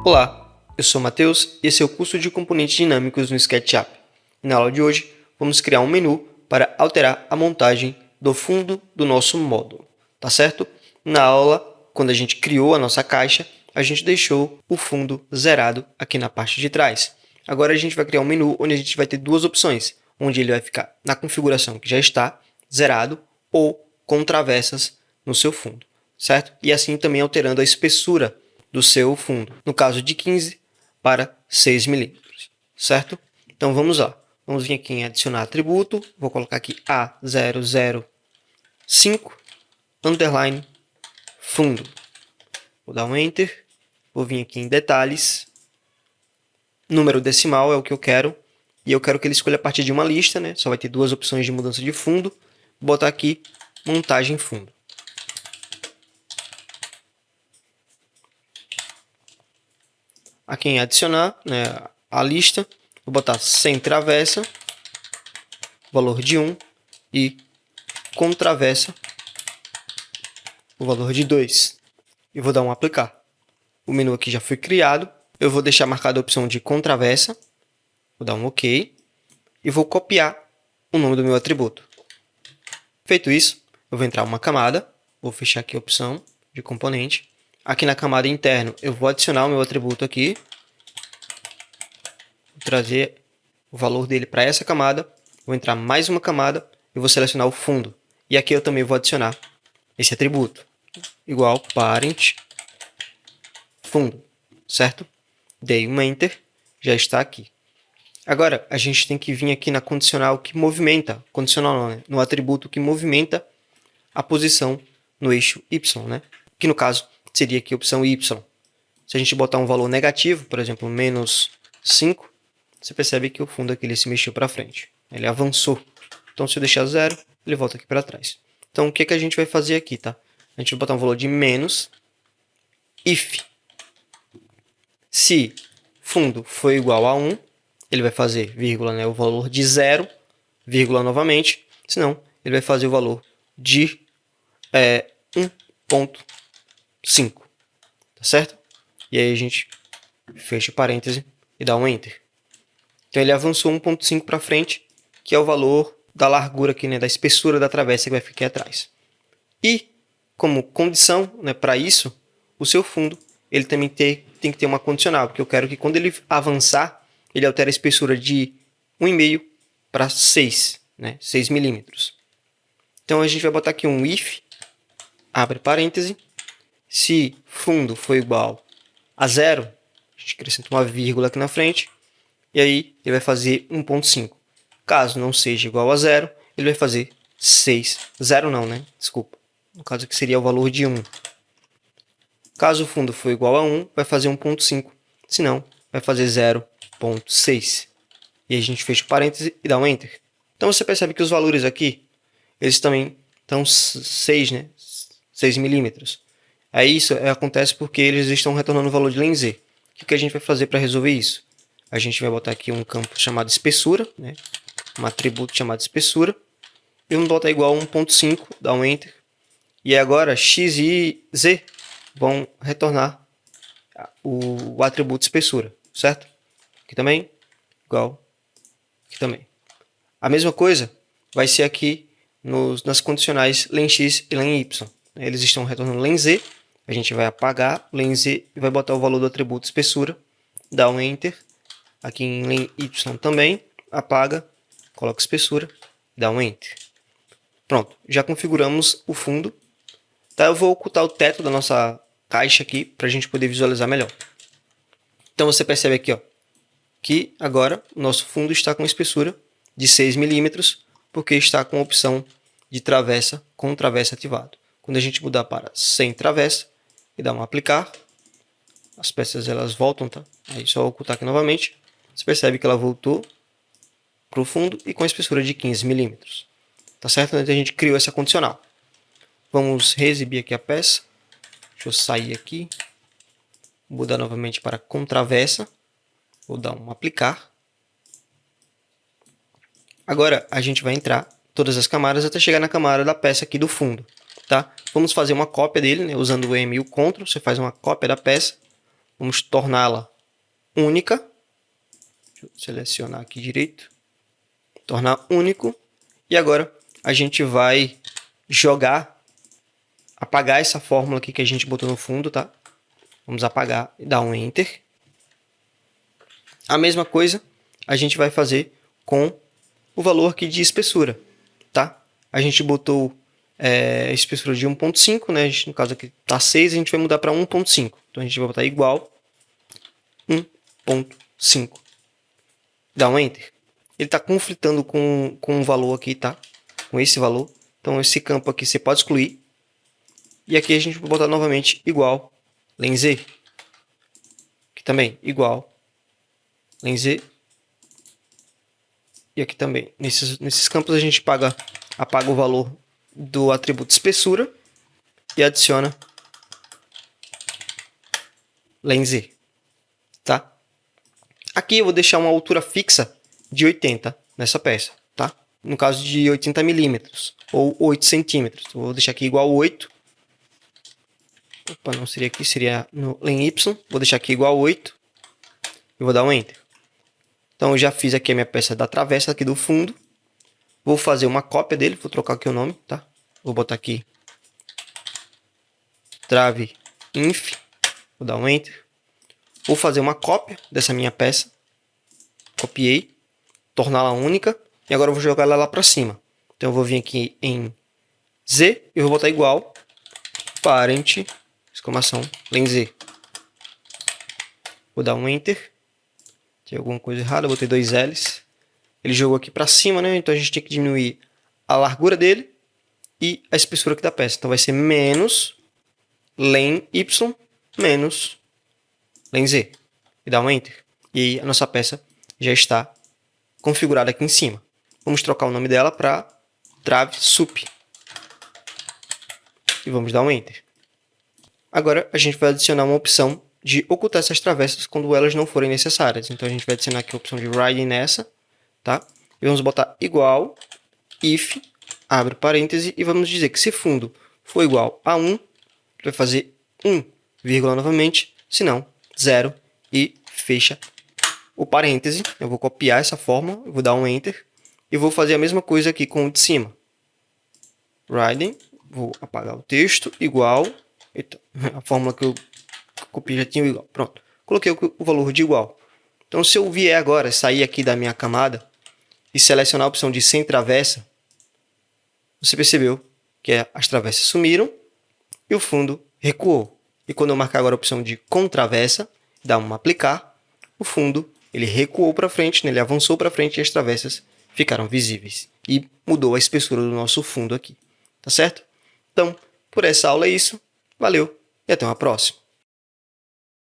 Olá, eu sou o Matheus e esse é o curso de componentes dinâmicos no SketchUp. Na aula de hoje, vamos criar um menu para alterar a montagem do fundo do nosso módulo, tá certo? Na aula, quando a gente criou a nossa caixa, a gente deixou o fundo zerado aqui na parte de trás. Agora a gente vai criar um menu onde a gente vai ter duas opções, onde ele vai ficar na configuração que já está, zerado, ou com travessas no seu fundo, certo? E assim também alterando a espessura do seu fundo, no caso de 15 para 6 milímetros, certo? Então vamos lá, vamos vir aqui em adicionar atributo, vou colocar aqui A005, underline, fundo, vou dar um Enter, vou vir aqui em detalhes, número decimal é o que eu quero, e eu quero que ele escolha a partir de uma lista, né? Só vai ter duas opções de mudança de fundo, vou botar aqui montagem fundo. Aqui em adicionar, né, a lista, vou botar sem travessa, valor de 1, e com travessa, o valor de 2. E vou dar um aplicar. O menu aqui já foi criado, eu vou deixar marcada a opção de com travessa, vou dar um OK, e vou copiar o nome do meu atributo. Feito isso, eu vou entrar uma camada, vou fechar aqui a opção de componente. Aqui na camada interno, eu vou adicionar o meu atributo aqui. Vou trazer o valor dele para essa camada. Vou entrar mais uma camada e vou selecionar o fundo. E aqui eu também vou adicionar esse atributo. Igual parent fundo, certo? Dei um Enter, já está aqui. Agora, a gente tem que vir aqui na condicional que movimenta, condicional não, né? No atributo que movimenta a posição no eixo Y, né? Que no caso seria aqui a opção Y. Se a gente botar um valor negativo, por exemplo, menos 5, você percebe que o fundo aqui ele se mexeu para frente. Ele avançou. Então, se eu deixar 0, ele volta aqui para trás. Então, o que a gente vai fazer aqui, tá? A gente vai botar um valor de menos if. Se fundo for igual a 1, ele vai fazer vírgula, né, o valor de 0, vírgula novamente. Senão, ele vai fazer o valor de 1.5. Tá certo? E aí a gente fecha o parêntese e dá um Enter. Então ele avançou 1.5 para frente, que é o valor da largura aqui, né, da espessura da travessa que vai ficar aqui atrás. E como condição, né, para isso, o seu fundo ele também tem que ter uma condicional, porque eu quero que quando ele avançar, ele altere a espessura de 1,5 para 6, né, 6 milímetros. Então a gente vai botar aqui um if, abre parêntese, se fundo for igual a 0, a gente acrescenta uma vírgula aqui na frente, e aí ele vai fazer 1.5. Caso não seja igual a 0, ele vai fazer 6. 0 não, né? Desculpa. No caso aqui seria o valor de 1. Caso o fundo for igual a 1, vai fazer 1.5. Se não, vai fazer 0.6. E aí a gente fecha o parêntese e dá um Enter. Então você percebe que os valores aqui, eles também estão 6, né? 6 milímetros. Aí isso acontece porque eles estão retornando o valor de len Z. O que a gente vai fazer para resolver isso? A gente vai botar aqui um campo chamado espessura, né? Um atributo chamado espessura. E vamos botar igual a 1.5, dá um Enter. E agora x e z vão retornar o atributo espessura, certo? Aqui também, igual aqui também. A mesma coisa vai ser aqui nas condicionais len x e len y. Eles estão retornando len z. A gente vai apagar len z e vai botar o valor do atributo espessura. Dá um Enter. Aqui em len y também. Apaga. Coloca espessura. Dá um Enter. Pronto. Já configuramos o fundo. Tá, eu vou ocultar o teto da nossa caixa aqui para a gente poder visualizar melhor. Então você percebe aqui, ó, que agora o nosso fundo está com espessura de 6 milímetros, porque está com a opção de travessa com travessa ativado. Quando a gente mudar para sem travessa e dar um aplicar, as peças elas voltam, tá? Aí só ocultar aqui novamente, você percebe que ela voltou para o fundo e com a espessura de 15 milímetros. Tá certo? Então a gente criou essa condicional. Vamos reexibir aqui a peça. Deixa eu sair aqui. Vou mudar novamente para com travessa. Vou dar um aplicar. Agora a gente vai entrar todas as camadas até chegar na camada da peça aqui do fundo. Tá? Vamos fazer uma cópia dele, né? Usando o M e o Ctrl. Você faz uma cópia da peça. Vamos torná-la única. Deixa eu selecionar aqui direito. Tornar único. E agora a gente vai apagar essa fórmula aqui que a gente botou no fundo, tá? Vamos apagar e dar um Enter. A mesma coisa a gente vai fazer com o valor aqui de espessura, tá? A gente botou espessura de 1.5, né? No caso aqui tá 6, a gente vai mudar para 1.5. Então a gente vai botar igual 1.5. Dá um Enter. Ele está conflitando com o valor aqui, tá? Com esse valor. Então esse campo aqui você pode excluir. E aqui a gente vai botar novamente igual len Z. Aqui também igual len Z. E aqui também. Nesses campos a gente apaga o valor do atributo espessura e adiciona len Z. Tá? Aqui eu vou deixar uma altura fixa de 80 nessa peça. Tá? No caso de 80 milímetros ou 8 centímetros. Eu vou deixar aqui igual 8. Opa, não seria aqui, seria no len Y. Vou deixar aqui igual 8. E vou dar um Enter. Então eu já fiz aqui a minha peça da travessa aqui do fundo. Vou fazer uma cópia dele, vou trocar aqui o nome, tá? Vou botar aqui trave inf, vou dar um Enter. Vou fazer uma cópia dessa minha peça. Copiei, torná-la única e agora eu vou jogar ela lá para cima. Então eu vou vir aqui em Z e vou botar igual parente, exclamação, len Z. Vou dar um Enter. Tem alguma coisa errada, eu botei 2 L's. Ele jogou aqui para cima, né? Então a gente tem que diminuir a largura dele e a espessura aqui da peça. Então vai ser menos len Y menos len Z. E dá um Enter. E aí a nossa peça já está configurada aqui em cima. Vamos trocar o nome dela para trave sup. E vamos dar um Enter. Agora a gente vai adicionar uma opção de ocultar essas travessas quando elas não forem necessárias. Então a gente vai adicionar aqui a opção de Writing nessa, tá? E vamos botar igual if, abre parêntese, e vamos dizer que se fundo for igual a 1, vai fazer 1, vírgula novamente, se não, 0, e fecha o parêntese. Eu vou copiar essa fórmula, vou dar um Enter, e vou fazer a mesma coisa aqui com o de cima. Writing, vou apagar o texto, igual, eita, a fórmula que eu copiei já tinha o igual, pronto. Coloquei o valor de igual. Então se eu vier agora, sair aqui da minha camada, e selecionar a opção de sem travessa, você percebeu que as travessas sumiram e o fundo recuou. E quando eu marcar agora a opção de com travessa, dar um aplicar, o fundo ele recuou para frente, né? Ele avançou para frente e as travessas ficaram visíveis. E mudou a espessura do nosso fundo aqui. Tá certo? Então, por essa aula é isso. Valeu e até uma próxima.